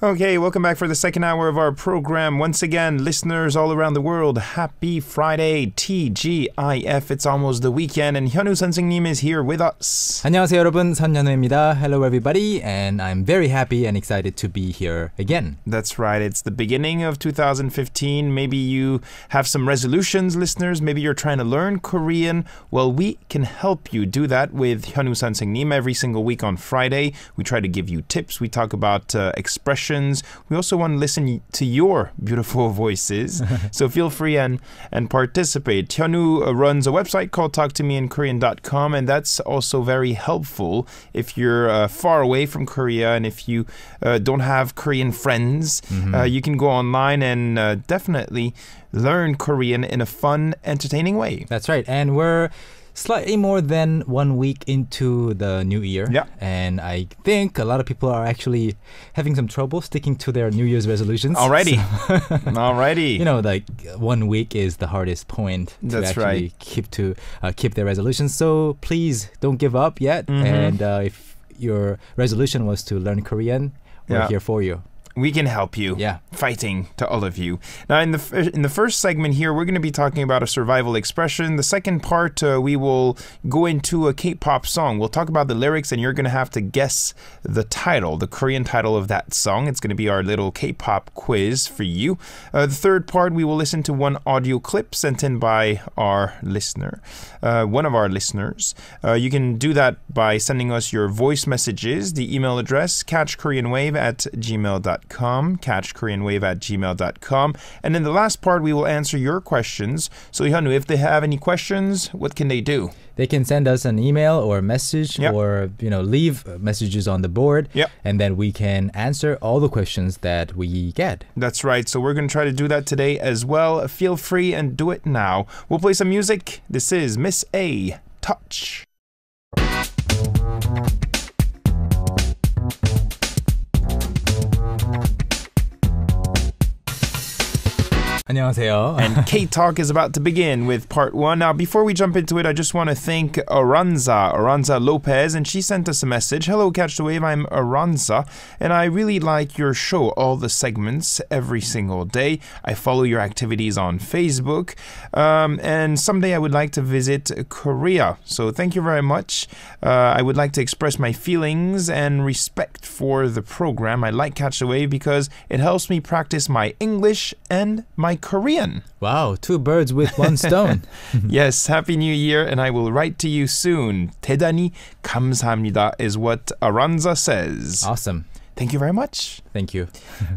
Okay, welcome back for the second hour of our program. Once again, listeners all around the world, happy Friday, TGIF. It's almost the weekend, and 현우 선생님 is here with us. 안녕하세요, 여러분. 선현우입니다. Hello, everybody, and I'm very happy and excited to be here again. That's right. It's the beginning of 2015. Maybe you have some resolutions, listeners. Maybe you're trying to learn Korean. Well, we can help you do that with 현우 선생님 every single week on Friday. We try to give you tips. We talk about expressions. We also want to listen to your beautiful voices. So feel free and participate. Hyunwoo runs a website called talktomeinkorean.com, and that's also very helpful if you're far away from Korea and if you don't have Korean friends. You can go online and definitely learn Korean in a fun, entertaining way. That's right. And we're slightly more than 1 week into the new year. Yeah. And I think a lot of people are actually having some trouble sticking to their New Year's resolutions. Alrighty. Alrighty. You know, like 1 week is the hardest point to That's actually right. keep their resolutions. So please don't give up yet. And if your resolution was to learn Korean, we're here for you. We can help you. Yeah. Fighting to all of you. Now, in the first segment here, we're going to be talking about a survival expression. The second part, we will go into a K-pop song. We'll talk about the lyrics, and you're going to have to guess the title, the Korean title of that song. It's going to be our little K-pop quiz for you. The third part, we will listen to one audio clip sent in by our listener, one of our listeners. You can do that by sending us your voice messages. The email address, catchkoreanwave@gmail.com. catchkoreanwave@gmail.com. And in the last part, we will answer your questions. So, Hyunwoo, if they have any questions, what can they do? They can send us an email or a message or, leave messages on the board. And then we can answer all the questions that we get. That's right. So we're going to try to do that today as well. Feel free and do it now. We'll play some music. This is Miss A, Touch. 안녕하세요. And K-Talk is about to begin with part 1. Now, before we jump into it, I just want to thank Aranza Lopez, and she sent us a message. Hello, Catch the Wave. I'm Aranza, and I really like your show, all the segments, every single day. I follow your activities on Facebook, and someday I would like to visit Korea. So thank you very much. I would like to express my feelings and respect for the program. I like Catch the Wave because it helps me practice my English and my Korean. Wow, 2 birds with 1 stone. Yes, Happy New Year, and I will write to you soon. 대단히 감사합니다 is what Aranza says. Awesome. Thank you very much. Thank you.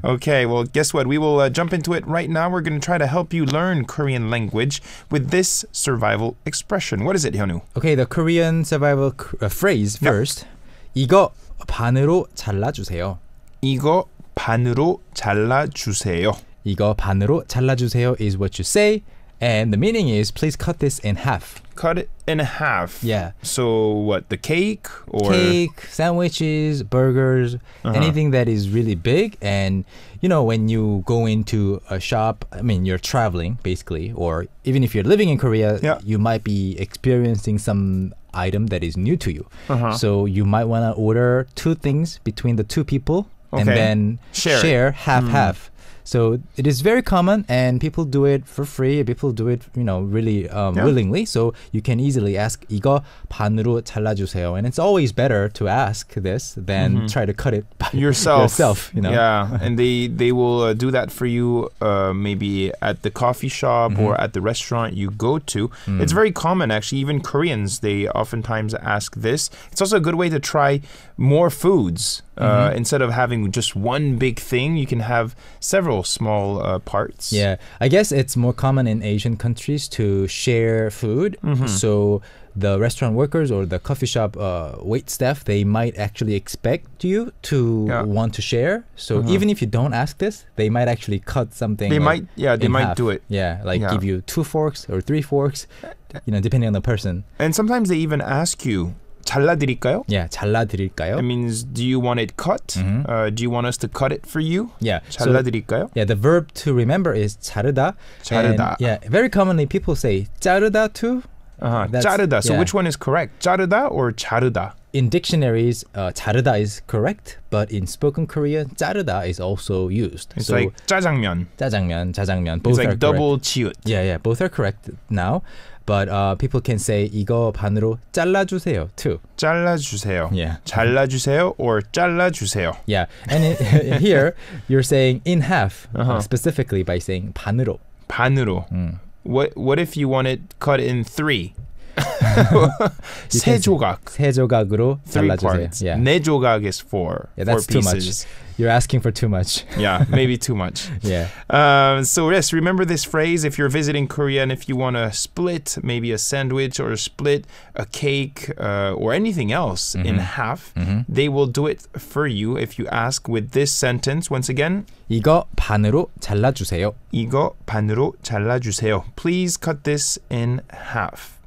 Okay, well, guess what? We will jump into it right now. We're going to try to help you learn Korean language with this survival expression. What is it, Hyunwoo? Okay, the Korean survival phrase first. 이거 반으로 잘라주세요. 이거 반으로 잘라주세요. 이거 반으로 잘라주세요 is what you say, and the meaning is please cut this in half. Cut it in half. Yeah. So what, the cake or cake, sandwiches, burgers, anything that is really big. And when you go into a shop, I mean, you're traveling basically, or even if you're living in Korea, you might be experiencing some item that is new to you. So you might want to order 2 things between the 2 people and then share half. So it is very common, and people do it for free. People do it, really willingly. So you can easily ask, 이거 반으로 잘라주세요. And it's always better to ask this than try to cut it by yourself. Yeah, and they will do that for you maybe at the coffee shop or at the restaurant you go to. It's very common, actually. Even Koreans, they oftentimes ask this. It's also a good way to try more foods. Instead of having just one big thing, you can have several small parts. Yeah, I guess it's more common in Asian countries to share food. So the restaurant workers or the coffee shop wait staff, they might actually expect you to want to share. So even if you don't ask this, they might actually cut something. They might half. do it. Yeah, give you 2 forks or 3 forks, depending on the person. And sometimes they even ask you, 잘라드릴까요? Yeah, 잘라드릴까요? It means, do you want it cut? Do you want us to cut it for you? Yeah. 잘라드릴까요? Yeah, the verb to remember is 자르다. 자르다. And, very commonly people say 자르다 too. 자르다. So which one is correct? 자르다 or 자르다? in dictionaries, 자르다 is correct, but in spoken Korean, 자르다 is also used. It's like 짜장면. 짜장면, 자장면. Both it's like are double correct. 치읓. Yeah, both are correct now. But people can say 이거 반으로 잘라주세요 too. 잘라주세요. Yeah. 잘라주세요 or 잘라주세요. Yeah, and here you're saying in half, specifically by saying 반으로. 반으로. What if you want it cut in 3? 세 조각. 세 조각으로 잘라주세요. Yeah. 네 조각 is 4. Yeah, that's 4 too pieces. much. You're asking for too much. Yeah, maybe too much. Yeah. So yes, remember this phrase if you're visiting Korea and if you want to split maybe a sandwich or split a cake or anything else in half, they will do it for you if you ask with this sentence. Once again, 이거 반으로 잘라주세요. 이거 반으로 잘라주세요. Please cut this in half.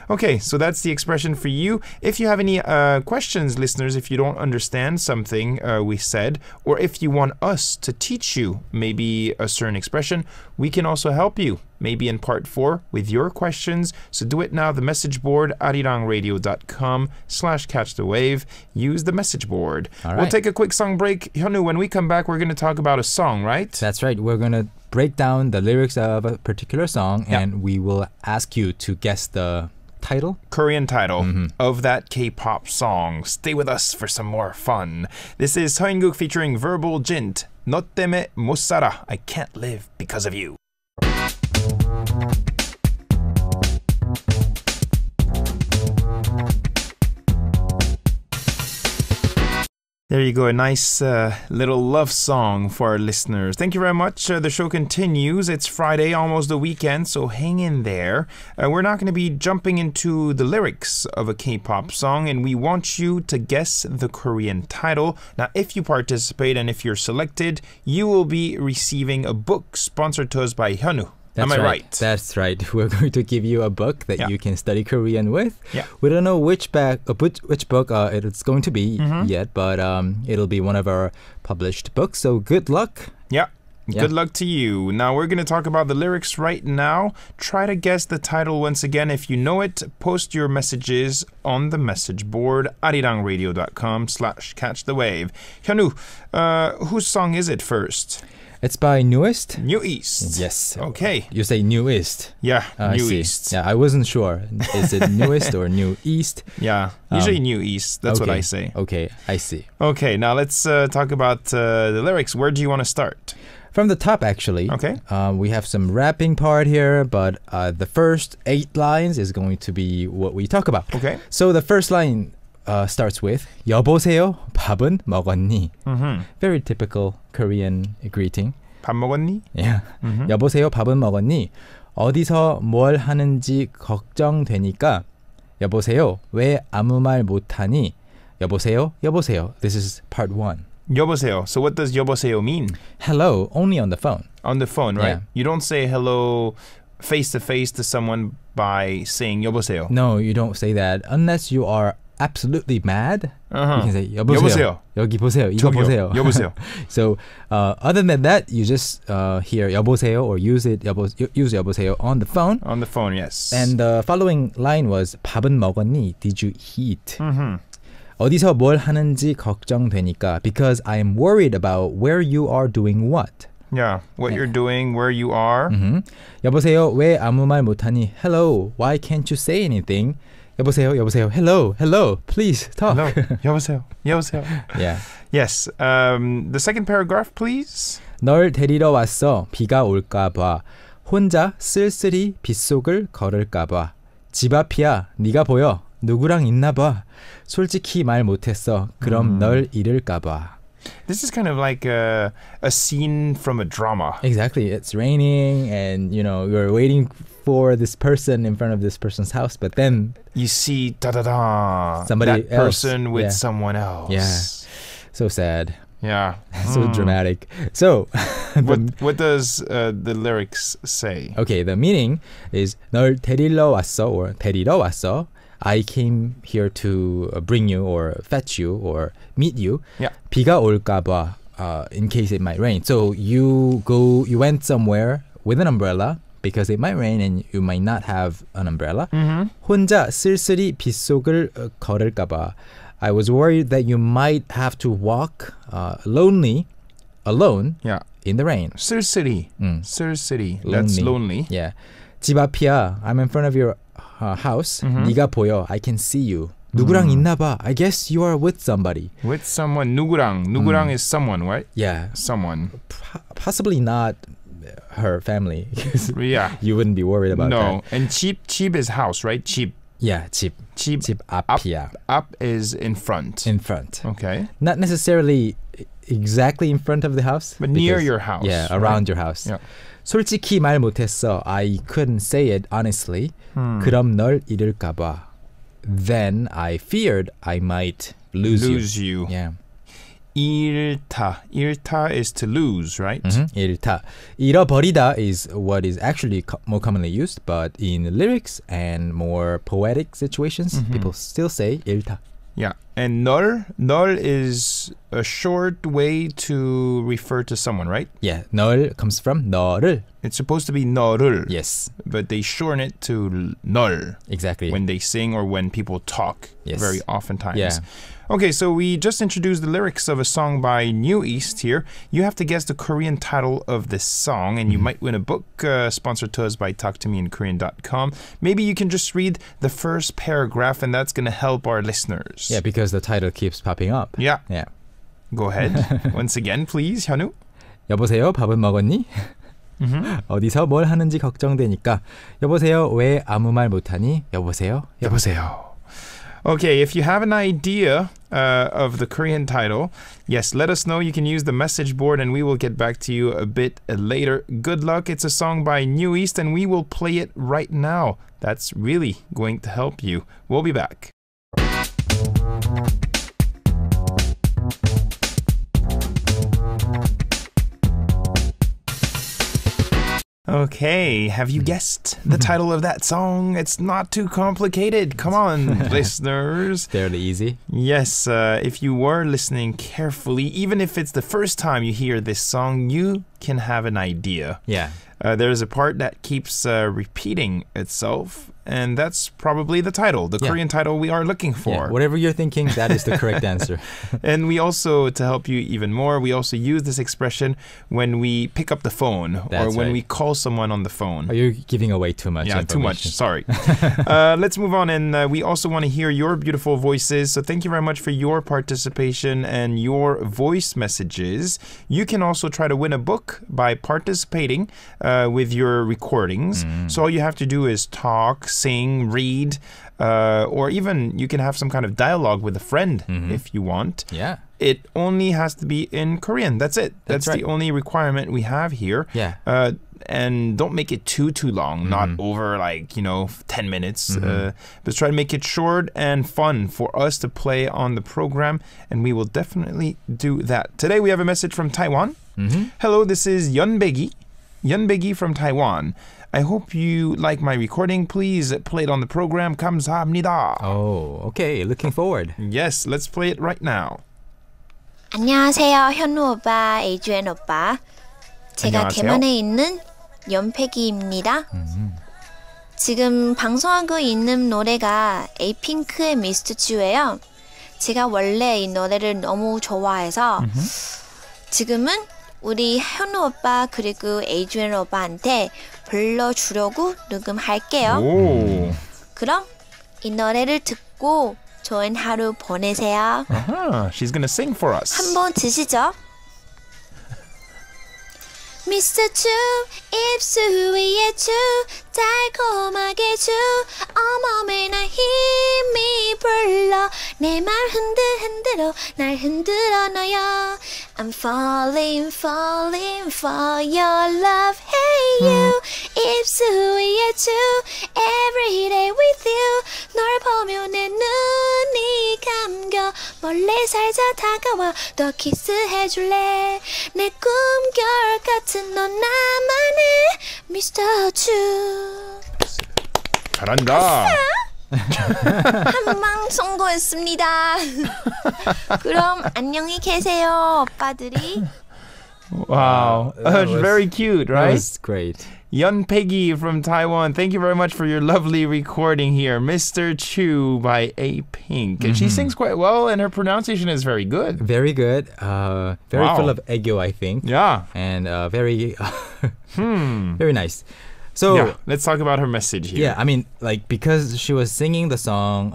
Okay, so that's the expression for you. If you have any questions, listeners, if you don't understand something we said, or if you want us to teach you maybe a certain expression, we can also help you, maybe in part 4 with your questions. So do it now, the message board, arirangradio.com/catchthewave. Use the message board. All right. We'll take a quick song break. Hyunwoo, when we come back, we're going to talk about a song, right? That's right. We're going to break down the lyrics of a particular song, and we will ask you to guess the title? Korean title of that K-pop song. Stay with us for some more fun. This is Seungkook featuring Verbal Jint. 너 때문에 못 살아. I can't live because of you. There you go, a nice little love song for our listeners. Thank you very much. The show continues. It's Friday, almost the weekend, so hang in there. We're not going to be jumping into the lyrics of a K-pop song, and we want you to guess the Korean title. Now, if you participate and if you're selected, you will be receiving a book sponsored to us by Hyunwoo. That's Am I right? That's right. We're going to give you a book that you can study Korean with. Yeah. We don't know which book it's going to be yet, but it'll be one of our published books. So good luck. Yeah. Good luck to you. Now we're going to talk about the lyrics right now. Try to guess the title once again. If you know it, post your messages on the message board, arirangradio.com/catchthewave. Hyunwoo, whose song is it first? It's by Newest. New East. Yes. Okay. You say New East. Yeah, New East. Yeah, I wasn't sure. Is it Newest or New East? Yeah, usually New East. That's what I say. Okay, I see. Okay, now let's talk about the lyrics. Where do you want to start? From the top, actually. Okay. We have some rapping part here, but the first 8 lines is going to be what we talk about. Okay. So the first line starts with 여보세요, 밥은 먹었니? Very typical Korean greeting. 밥 먹었니? Yeah. 여보세요, 밥은 먹었니? 어디서 뭘 하는지 걱정되니까 여보세요, 왜 아무 말 못하니? 여보세요, 여보세요. This is part 1. 여보세요. So what does 여보세요 mean? Hello, only on the phone. On the phone, right? Yeah. You don't say hello face to face to someone by saying 여보세요. No, you don't say that unless you are absolutely mad. You can say 여보세요. 여기 보세요. 이거 보세요. 여보세요. So other than that, you just hear 여보세요 or use 여보세요 on the phone. On the phone, yes. And the following line was 밥은 먹었니? Did you eat? 어디서 뭘 하는지 걱정되니까 because I am worried about where you are doing what. Yeah, what you're doing, where you are. 여보세요, 왜 아무 말 못하니? Hello, why can't you say anything? 여보세요, 여보세요. Hello, hello. Please talk. Hello. 여보세요. 여보세요. Yeah. Yes. The second paragraph, please. 널 데리러 왔어. 비가 올까 봐. 혼자 쓸쓸히 빗속을 걸을까 봐. 집 앞이야. 네가 보여. 누구랑 있나 봐. 솔직히 말 못했어. 그럼 널 잃을까 봐. This is kind of like a scene from a drama. Exactly. It's raining and, you're waiting for this person in front of this person's house, but then you see somebody that person with someone else. Yeah. So sad. Yeah. So dramatic. So what does the lyrics say? Okay, the meaning is 널 데리러 왔어 or 데리러 왔어. I came here to bring you or fetch you or meet you. Yeah. 비가 올까 봐, in case it might rain. So you went somewhere with an umbrella because it might rain and you might not have an umbrella. 혼자 쓸쓸히 빗속을 걸을까 봐. I was worried that you might have to walk alone Yeah. in the rain. 쓸쓸히. 쓸쓸히. That's lonely. Yeah. 집 앞이야. I'm in front of your house. 네가 보여. I can see you. 누구랑 있나 봐. I guess you are with somebody. With someone. 누구랑. 누구랑 is someone, right? Yeah. Someone. Possibly not her family. Yeah. You wouldn't be worried about that. No. And 집 is house, right? 집. Yeah, 집. 집 앞이야. Up is in front. In front. Okay. Not necessarily exactly in front of the house. But near your house. Yeah, around your house. Yeah. 솔직히 말 못했어. I couldn't say it honestly. 그럼 널 잃을까 봐. Then I feared I might lose you. Yeah. 잃다. 잃다 is to lose, right? 잃다. 잃어버리다 is what is actually more commonly used, but in lyrics and more poetic situations, people still say 잃다. Yeah. And 널 is a short way to refer to someone, right? Yeah. 널 comes from 너를. It's supposed to be 너를. Yes. But they shorten it to 널. Exactly. When they sing or when people talk. Yes. Very oftentimes. Yeah. Okay, so we just introduced the lyrics of a song by New East here. You have to guess the Korean title of this song, and you might win a book sponsored to us by talktomeinkorean.com. Maybe you can just read the first paragraph, and that's going to help our listeners. Yeah, because the title keeps popping up. Yeah. Yeah. Go ahead. Once again, please, 현우. 여보세요, 밥은 먹었니? 어디서 뭘 하는지 걱정되니까. 여보세요, 왜 아무 말 못하니? 여보세요. 여보세요. Okay, if you have an idea of the Korean title, yes, let us know. You can use the message board and we will get back to you a bit later. Good luck. It's a song by New East and we will play it right now. That's really going to help you. We'll be back. Okay, have you guessed the title of that song? It's not too complicated. Come on, listeners. Fairly easy. Yes, if you were listening carefully, even if it's the first time you hear this song, you can have an idea. Yeah. There's a part that keeps repeating itself, and that's probably the title, the Korean title we are looking for. Yeah, whatever you're thinking, that is the correct answer. And we also, to help you even more, we also use this expression when we pick up the phone or when we call someone on the phone. Oh, you're giving away too much information. Too much. Sorry. Let's move on, and we also want to hear your beautiful voices. So thank you very much for your participation and your voice messages. You can also try to win a book by participating with your recordings. So all you have to do is talk, sing, read, or even you can have some kind of dialogue with a friend if you want. Yeah. It only has to be in Korean. That's it. That's right. the only requirement we have here. Yeah. And don't make it too long, not over 10 minutes. But try to make it short and fun for us to play on the program, and we will definitely do that. Today we have a message from Taiwan. Hello, this is Yeonbegi from Taiwan. I hope you like my recording. Please play it on the program. 감사합니다. Oh, okay. Looking forward. Yes, let's play it right now. 안녕하세요, 현우 오빠, 에이주엔 오빠. 제가 안녕하세요. 대만에 있는 연패기입니다. 지금 방송하고 있는 노래가 에이핑크의 미스트 츄예요. 제가 원래 이 노래를 너무 좋아해서 지금은 우리 현우 오빠 그리고 에이주엔 오빠한테 불러주려고 녹음할게요. 오. 그럼 이 노래를 듣고 좋은 하루 보내세요. She's gonna sing for us. 한번 드시죠. 미스터 츄 입술 위에 츄 달콤하게 츄 온몸에 날 힘이 불러 내 말 흔들어 날 흔들어 놔요. I'm falling for your love. Hey you 입술 위에 츄 every day with you 널 보며 내 눈이 감겨 몰래 살짝 다가와 더 키스해줄래 내 꿈결 같은 넌 나만의 미스터 츄. 잘한다. 한 방 성공했습니다. 그럼 안녕히 계세요, 오빠들이. Wow. That was very cute, That right? was great. Yun Peggy from Taiwan, thank you very much for your lovely recording here. Mr. Chu by A Pink. And she sings quite well, and her pronunciation is very good. Very good. Very Wow. full of ego, I think. Yeah. And very, very nice. So Yeah, let's talk about her message here. yeah, I mean, like because she was singing the song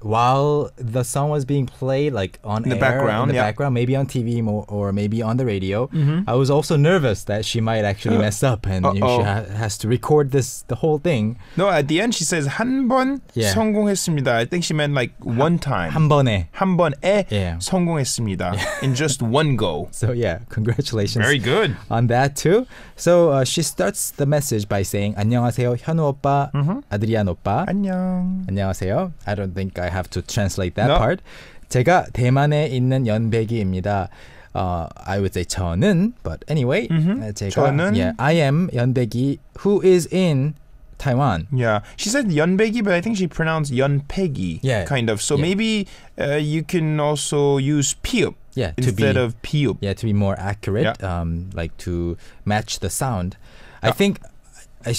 while the song was being played, like on In the air, background, in the yeah. background, maybe on TV or maybe on the radio. I was also nervous that she might actually mess up and she has to record the whole thing. No, at the end she says 한 번 Yeah. 성공했습니다. I think she meant like one time. 한 번에. 한 번에 Yeah. 성공했습니다. In just one go. So yeah, congratulations. Very good. On that too. So she starts the message by saying 안녕하세요 현우 오빠, 아드리안 오빠. 안녕. 안녕하세요. I don't think I have to translate that No. part. 제가 대만에 있는 연백이입니다. I would say 저는, but anyway, 제가 저는? yeah, I am 연백이 who is in Taiwan. Yeah, she said Yunbegi, but I think she pronounced Yunpegi. Yeah. Kind of. So Yeah. maybe you can also use piup Yeah, instead of piup. yeah, to be more accurate, like to match the sound. I think I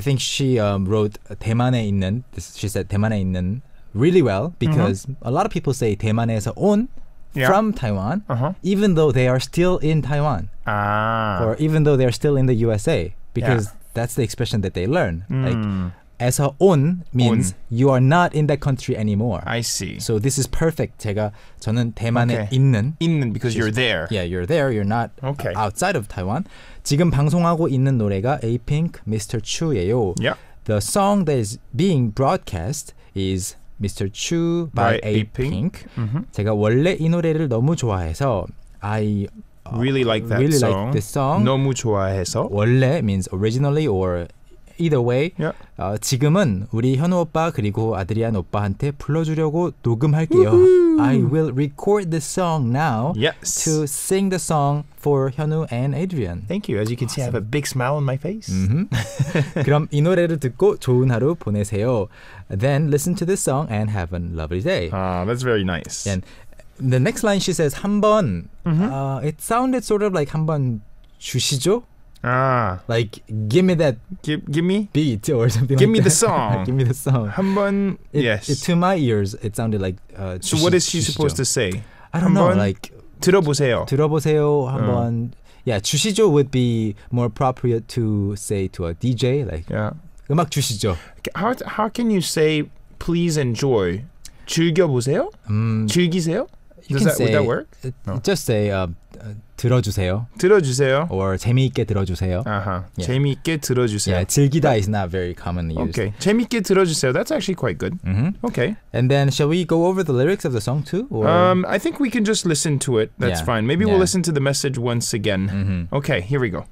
think she wrote 대만에 있는. She said 대만에 있는 really well because a lot of people say 대만에서 온 from Taiwan, even though they are still in Taiwan or even though they are still in the USA because that's the expression that they learn. Like 에서 온 means you are not in that country anymore. I see. So this is perfect. 저는 대만에 Okay. 있는. 있는 because you're there. Yeah, you're there. You're not Okay. outside of Taiwan. 지금 방송하고 있는 노래가 A-Pink, Mr. Chu예요. Yeah. The song that is being broadcast is Mr. Chu by A-Pink. 제가 원래 이 노래를 너무 좋아해서 I Really like that really song. like this song. 너무 좋아해서. 원래 means originally or either way. Yeah. 지금은 우리 현우 오빠 그리고 아드리안 오빠한테 불러주려고 녹음할게요. I will record this song now Yes. to sing the song for 현우 and Adrian. Thank you. As you can see, I have a big smile on my face. 그럼 이 노래를 듣고 좋은 하루 보내세요. Then listen to this song and have a lovely day. That's very nice. And the next line she says 한 번. It sounded sort of like 한 번 주시죠? Like give me that Give me. beat or something Give like me that. the song. Give me the song. 한번. Yes. To my ears, it sounded like. So what is she supposed to say? I don't know. 한번 Like 들어보세요. 들어보세요 한번. Yeah, 주시죠 would be more appropriate to say to a DJ. Like Yeah. 음악 주시죠. How can you say please enjoy? 즐겨보세요? 즐기세요? You Would can that work? Just say 들어주세요 들어주세요. or 재미있게 들어주세요. 아하. Yeah. 재미있게 들어주세요. Yeah, 즐기다 is not very commonly used. Okay. 재미있게 들어주세요. That's actually quite good. Okay. And then shall we go over the lyrics of the song too? Or? I think we can just listen to it. That's Yeah. fine. Maybe Yeah. we'll listen to the message once again. Okay, here we go.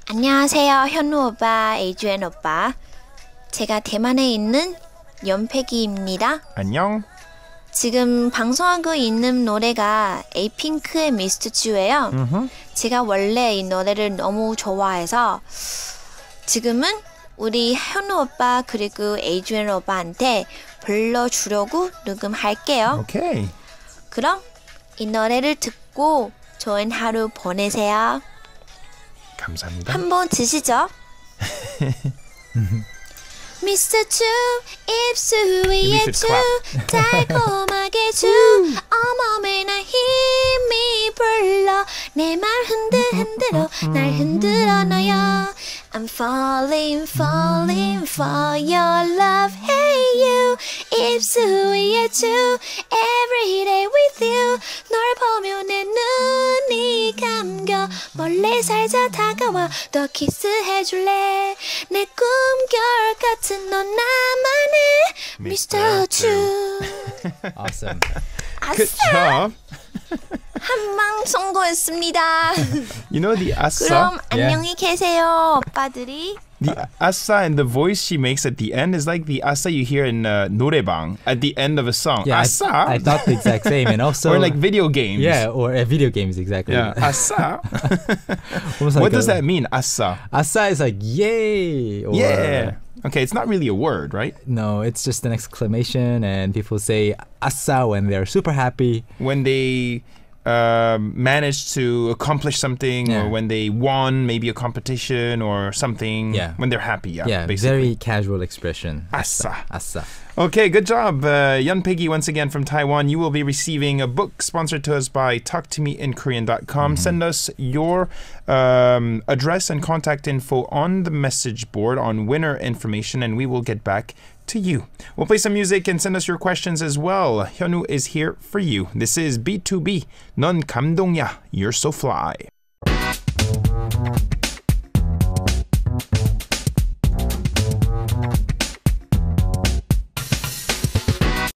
안녕하세요, 현우 오빠, 에이주엔 오빠. 제가 대만에 있는 연패기입니다. 안녕. 지금 방송하고 있는 노래가 에이핑크의 미스터 츄예요. 제가 원래 이 노래를 너무 좋아해서 지금은 우리 현우 오빠 그리고 에이주엔 오빠한테 불러주려고 녹음할게요. Okay. 그럼 이 노래를 듣고 좋은 하루 보내세요. 감사합니다. 한번 드시죠. Mr. Chu 입술 위에 should 주 clap. 달콤하게 주 온몸에 나 힘이 불러 내 말 흔들어 날 흔들어 놔요. I'm falling falling for your love. Hey you 입술 위에 주 every day with you 널 보며 내 눈이 감겨 몰래 살자 다가와 더 키스해줄래 내 꿈결 같은 넌 나만의 Mr. Chu. Awesome. Good job. 한방 성공했습니다. You know the assa? 그럼 안녕히 계세요 오빠들이. The assa and the voice she makes at the end is like the assa you hear in 노래방 at the end of a song. Yeah, assa? I thought the exact same, and also or like video games. yeah, or video games exactly. Yeah, assa. Almost like What does that mean, assa? Asa is like yay. Or, Yeah. Okay, it's not really a word, right? No, it's just an exclamation, and people say asa when they're super happy. When they managed to accomplish something, or when they won maybe a competition or something, when they're happy. Yeah, basically. very casual expression. Assa. Assa. Okay, good job. Yun Piggy, once again from Taiwan. You will be receiving a book sponsored to us by talktomeinkorean.com. Send us your address and contact info on the message board on winner information, and we will get back to you. We'll play some music and send us your questions as well. Hyunwoo is here for you. This is B2B. 넌 감동이야. You're so fly.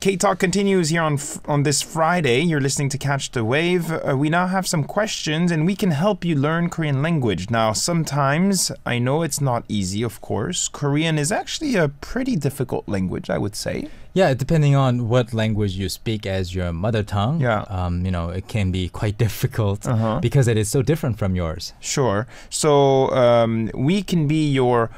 K-Talk continues here on this Friday. You're listening to Catch the Wave. We now have some questions, and we can help you learn Korean language. Now, sometimes, I know it's not easy, of course. Korean is actually a pretty difficult language, I would say. Yeah, depending on what language you speak as your mother tongue, it can be quite difficult because it is so different from yours. Sure. So we can be your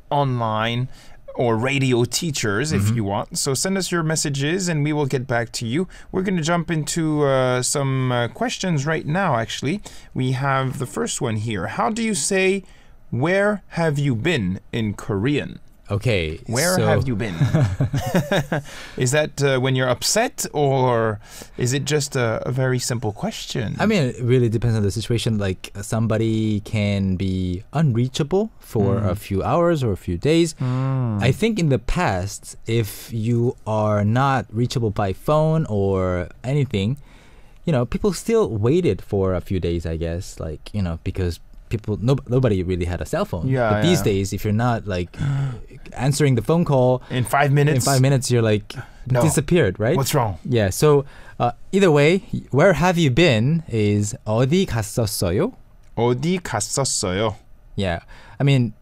online or radio teachers if you want. So send us your messages and we will get back to you. We're going to jump into some questions right now, actually. We have the first one here. How do you say, "Where have you been" in Korean? Okay. Where have you been? Is that when you're upset, or is it just a very simple question? I mean, it really depends on the situation. Like, somebody can be unreachable for a few hours or a few days. I think in the past, if you are not reachable by phone or anything, people still waited for a few days, I guess, because nobody really had a cell phone. But these days, if you're not answering the phone call in 5 minutes, you're disappeared, right? What's wrong? Yeah. So either way, where have you been is 어디 갔었어요? 어디 갔었어요? Yeah. I mean,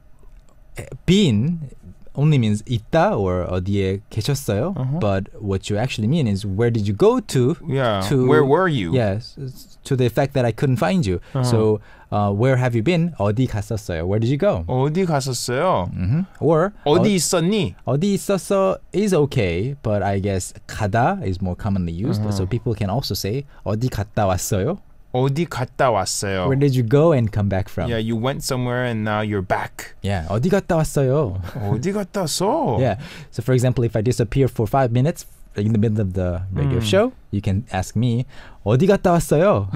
been only means 있다 or 어디에 계셨어요. But what you actually mean is where did you go to? Yeah. Where were you? Yes. To the effect that I couldn't find you. So where have you been? 어디 갔었어요? Where did you go? 어디 갔었어요? Or 어디 있었니? 어디 있었어 is okay, but I guess 가다 is more commonly used. So people can also say 어디 갔다 왔어요? 어디 갔다 왔어요? Where did you go and come back from? Yeah, you went somewhere and now you're back. Yeah, 어디 갔다 왔어요? 어디 갔다 왔어? Yeah. So for example, if I disappear for 5 minutes in the middle of the radio show, you can ask me 어디 갔다 왔어요?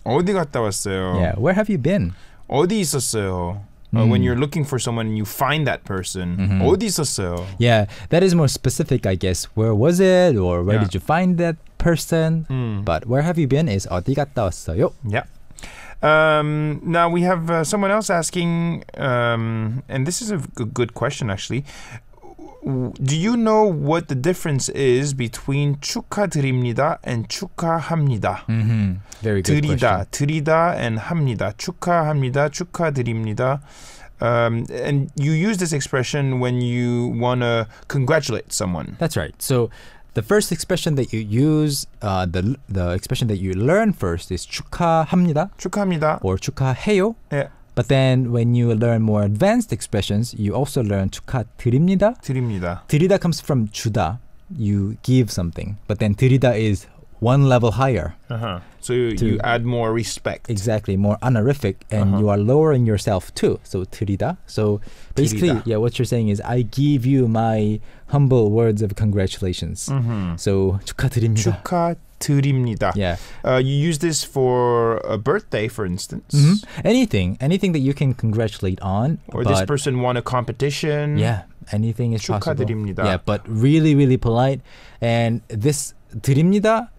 어디 갔다 왔어요? Yeah, where have you been? 어디 있었어요? When you're looking for someone and you find that person, 어디 있었어요? Yeah, that is more specific, I guess. Where was it, or where did you find that person? But where have you been is 어디 갔다 왔어요? Yeah. Now we have someone else asking, and this is a good question actually. Do you know what the difference is between 축하드립니다 and 축하합니다? Very good question. 드리다 and 합니다. 축하합니다, 축하드립니다. And you use this expression when you want to congratulate someone. That's right. So the first expression that you use, the expression that you learn first is 축하합니다. 축하합니다. Or 축하해요. Yeah. But then when you learn more advanced expressions, you also learn 축하드립니다. 드립니다. 드리다 comes from 주다. You give something. But then 드리다 is one level higher. So you add more respect. Exactly, more honorific, and you are lowering yourself too. So 드리다. So basically, 드리다. what you're saying is I give you my humble words of congratulations. So 축하드립니다. 축하드립니다. Yeah. You use this for a birthday, for instance. Anything that you can congratulate on. Or this person won a competition. Yeah, anything is possible. 축하드립니다. Yeah, but really, really polite. And this 드립니다,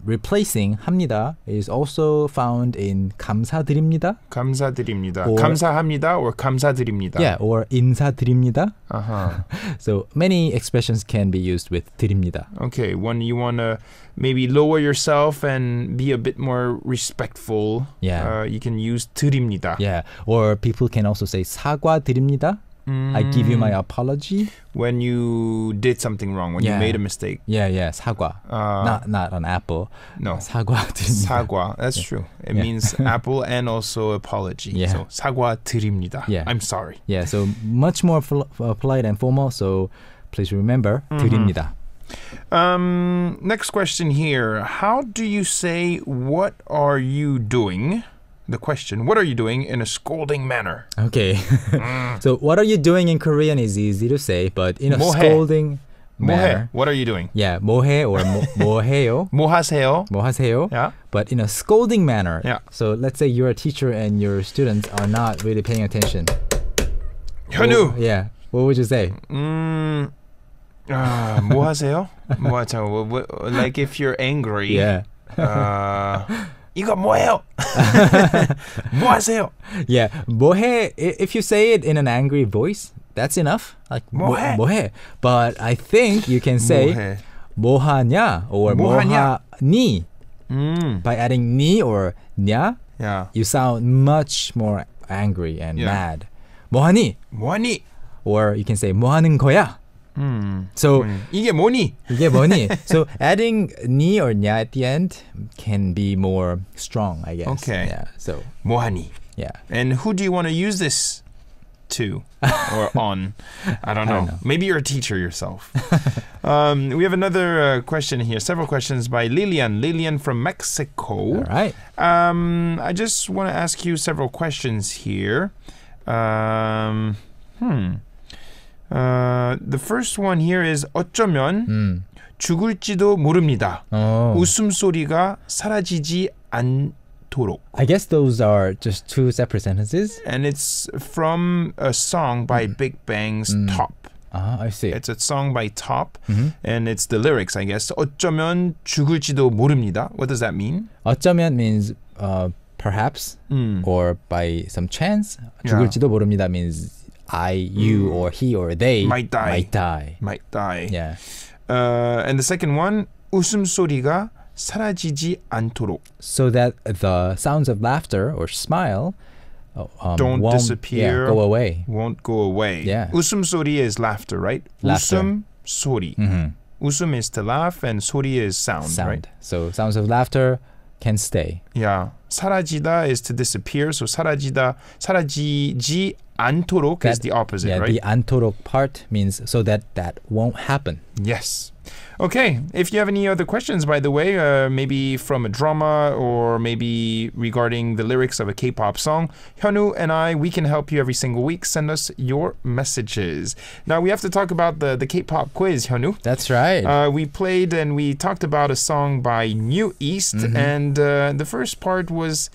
replacing 합니다, is also found in 감사드립니다. 감사드립니다. 감사합니다 or 감사드립니다. Yeah, or 인사드립니다. So many expressions can be used with 드립니다. Okay, when you want to maybe lower yourself and be a bit more respectful, you can use 드립니다. Yeah, or people can also say 사과드립니다. I give you my apology. When you did something wrong, when you made a mistake. Yeah, 사과. Not an apple. No. 사과드립니다. 사과. That's true. It means apple and also apology. Yeah. So 사과드립니다. Yeah. I'm sorry. Yeah, so much more polite and formal. So please remember 드립니다. Next question here. How do you say, what are you doing? The question, what are you doing in a scolding manner? Okay. So what are you doing in Korean is easy to say, but in a 뭐해? scolding manner. 뭐해? What are you doing? Yeah, 뭐해 or 뭐해요. 뭐하세요? 뭐하세요. Yeah. But in a scolding manner. Yeah. So let's say you're a teacher and your students are not really paying attention. 현우. Yeah. What would you say? 뭐하세요? Like if you're angry. Yeah. 이거 뭐예요? 뭐하세요? Yeah. 뭐해, if you say it in an angry voice, that's enough. Like 뭐해? 뭐해. But I think you can say 뭐해? 뭐하냐 or 뭐하냐? 뭐하니. By adding ni or 냐, Yeah. you sound much more angry and Yeah. mad. 뭐하니? 뭐하니? Or you can say 뭐하는 거야. So 이게 뭐니? 이게 뭐니? So adding ni or 냐 at the end can be more strong, I guess. Okay. Yeah. So 뭐하니? yeah. And who do you want to use this to or on? I don't know. Maybe you're a teacher yourself. We have another question here. Several questions by Lilian. Lilian from Mexico. All right. I just want to ask you several questions here. The first one here is 어쩌면 죽을지도 모릅니다. 웃음소리가 사라지지 않도록. I guess those are just two separate sentences. And it's from a song by Big Bang's Top. I see. It's a song by Top, and it's the lyrics, I guess. 어쩌면 죽을지도 모릅니다. What does that mean? 어쩌면 means perhaps or by some chance. 죽을지도 모릅니다 means I, you, or he, or they might die. Might die. Yeah. And the second one, 웃음소리가 사라지지 않도록. So that the sounds of laughter or smile don't won't disappear. go away. Won't go away. Yeah. 웃음소리 is laughter, right? Laughter. 웃음소리. 웃음 is to laugh and 소리 is sound, right? So sounds of laughter can stay. Yeah. 사라지다 is to disappear. So 사라지지 않도록 is the opposite, yeah, right? the 않도록 part means so that won't happen. Yes. Okay. If you have any other questions, by the way, maybe from a drama or maybe regarding the lyrics of a K-pop song, Hyunwoo and we can help you every single week. Send us your messages. Now, we have to talk about the K-pop quiz, Hyunwoo. That's right. We played and we talked about a song by New East, and the first part was,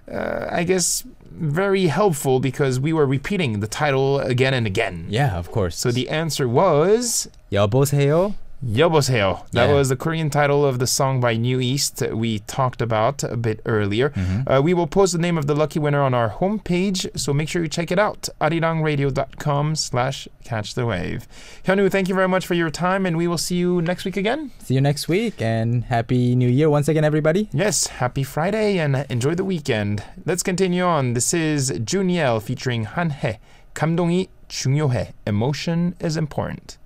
I guess, very helpful because we were repeating the title again and again. Yeah, of course. So the answer was 여보세요. 여보세요. That Yeah. was the Korean title of the song by New East we talked about a bit earlier. We will post the name of the lucky winner on our homepage, so make sure you check it out. arirangradio.com/catchthewave. Hyunwoo, thank you very much for your time, and we will see you next week again. See you next week, and Happy New Year once again, everybody. Yes, happy Friday, and enjoy the weekend. Let's continue on. This is Juniel featuring 한해. 감동이 중요해. Emotion is important.